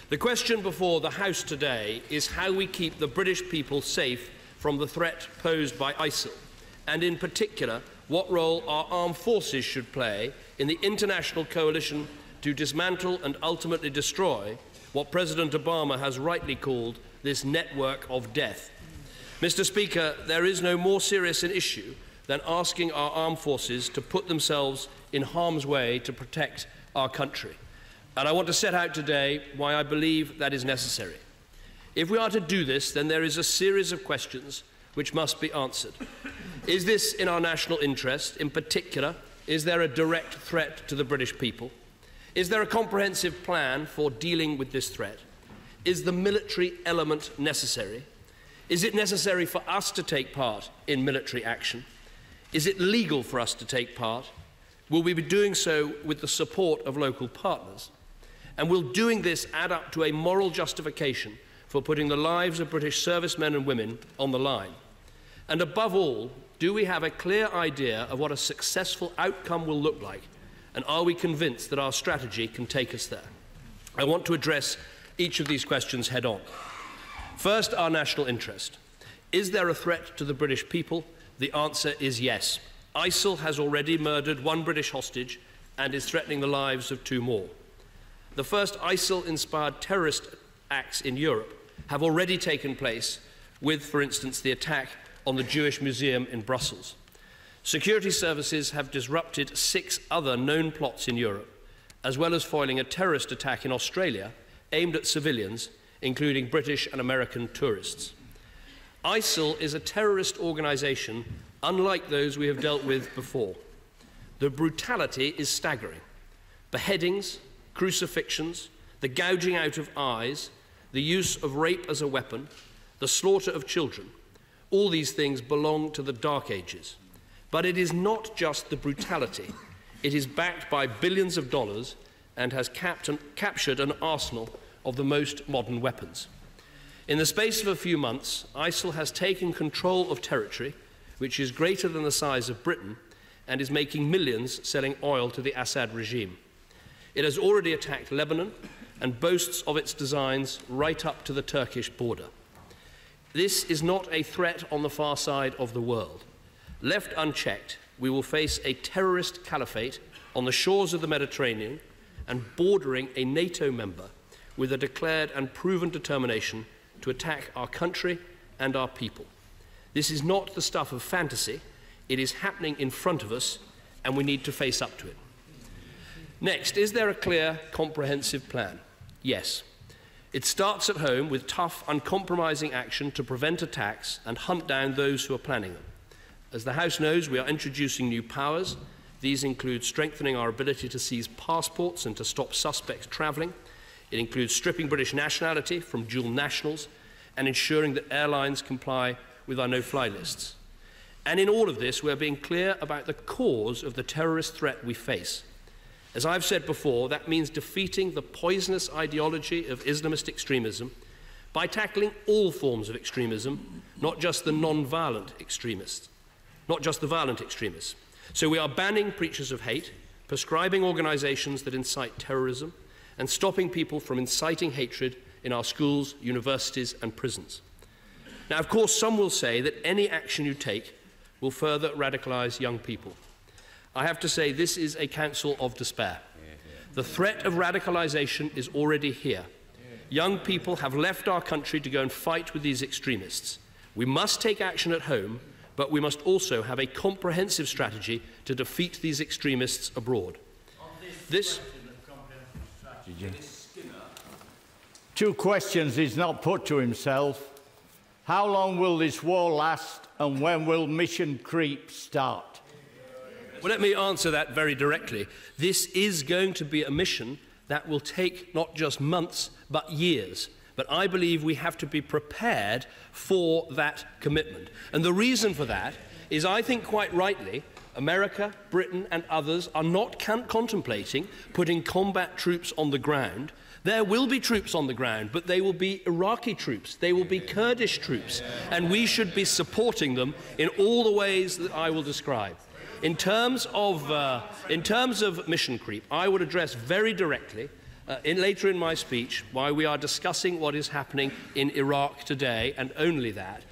The question before the House today is how we keep the British people safe from the threat posed by ISIL, and in particular, what role our armed forces should play in the international coalition to dismantle and ultimately destroy what President Obama has rightly called this network of death. Mr. Speaker, there is no more serious an issue than asking our armed forces to put themselves in harm's way to protect our country. And I want to set out today why I believe that is necessary. If we are to do this, then there is a series of questions which must be answered. Is this in our national interest? In particular, is there a direct threat to the British people? Is there a comprehensive plan for dealing with this threat? Is the military element necessary? Is it necessary for us to take part in military action? Is it legal for us to take part? Will we be doing so with the support of local partners? And will doing this add up to a moral justification for putting the lives of British servicemen and women on the line? And above all, do we have a clear idea of what a successful outcome will look like? And are we convinced that our strategy can take us there? I want to address each of these questions head on. First, our national interest. Is there a threat to the British people? The answer is yes. ISIL has already murdered one British hostage and is threatening the lives of 2 more. The first ISIL-inspired terrorist acts in Europe have already taken place with, for instance, the attack on the Jewish Museum in Brussels. Security services have disrupted 6 other known plots in Europe, as well as foiling a terrorist attack in Australia aimed at civilians, including British and American tourists. ISIL is a terrorist organisation unlike those we have dealt with before. The brutality is staggering. Beheadings, crucifixions, the gouging out of eyes, the use of rape as a weapon, the slaughter of children, all these things belong to the Dark Ages. But it is not just the brutality. It is backed by billions of dollars and has captured an arsenal of the most modern weapons. In the space of a few months, ISIL has taken control of territory which is greater than the size of Britain and is making millions selling oil to the Assad regime. It has already attacked Lebanon and boasts of its designs right up to the Turkish border. This is not a threat on the far side of the world. Left unchecked, we will face a terrorist caliphate on the shores of the Mediterranean and bordering a NATO member with a declared and proven determination to attack our country and our people. This is not the stuff of fantasy. It is happening in front of us, and we need to face up to it. Next, is there a clear, comprehensive plan? Yes. It starts at home with tough, uncompromising action to prevent attacks and hunt down those who are planning them. As the House knows, we are introducing new powers. These include strengthening our ability to seize passports and to stop suspects travelling. It includes stripping British nationality from dual nationals and ensuring that airlines comply with our no-fly lists. And in all of this, we are being clear about the cause of the terrorist threat we face. As I've said before, that means defeating the poisonous ideology of Islamist extremism by tackling all forms of extremism, not just the non-violent extremists, not just the violent extremists. So we are banning preachers of hate, prescribing organisations that incite terrorism, and stopping people from inciting hatred in our schools, universities and prisons. Now, of course, some will say that any action you take will further radicalise young people. I have to say this is a counsel of despair. The threat of radicalisation is already here. Young people have left our country to go and fight with these extremists. We must take action at home, but we must also have a comprehensive strategy to defeat these extremists abroad. Two questions he's not put to himself. How long will this war last, and when will mission creep start? Well, let me answer that very directly. This is going to be a mission that will take not just months, but years. But I believe we have to be prepared for that commitment. And the reason for that is, I think quite rightly, America, Britain and others are not contemplating putting combat troops on the ground. There will be troops on the ground, but they will be Iraqi troops, they will be Kurdish troops, and we should be supporting them in all the ways that I will describe. In terms of mission creep, I would address very directly later in my speech why we are discussing what is happening in Iraq today, and only that.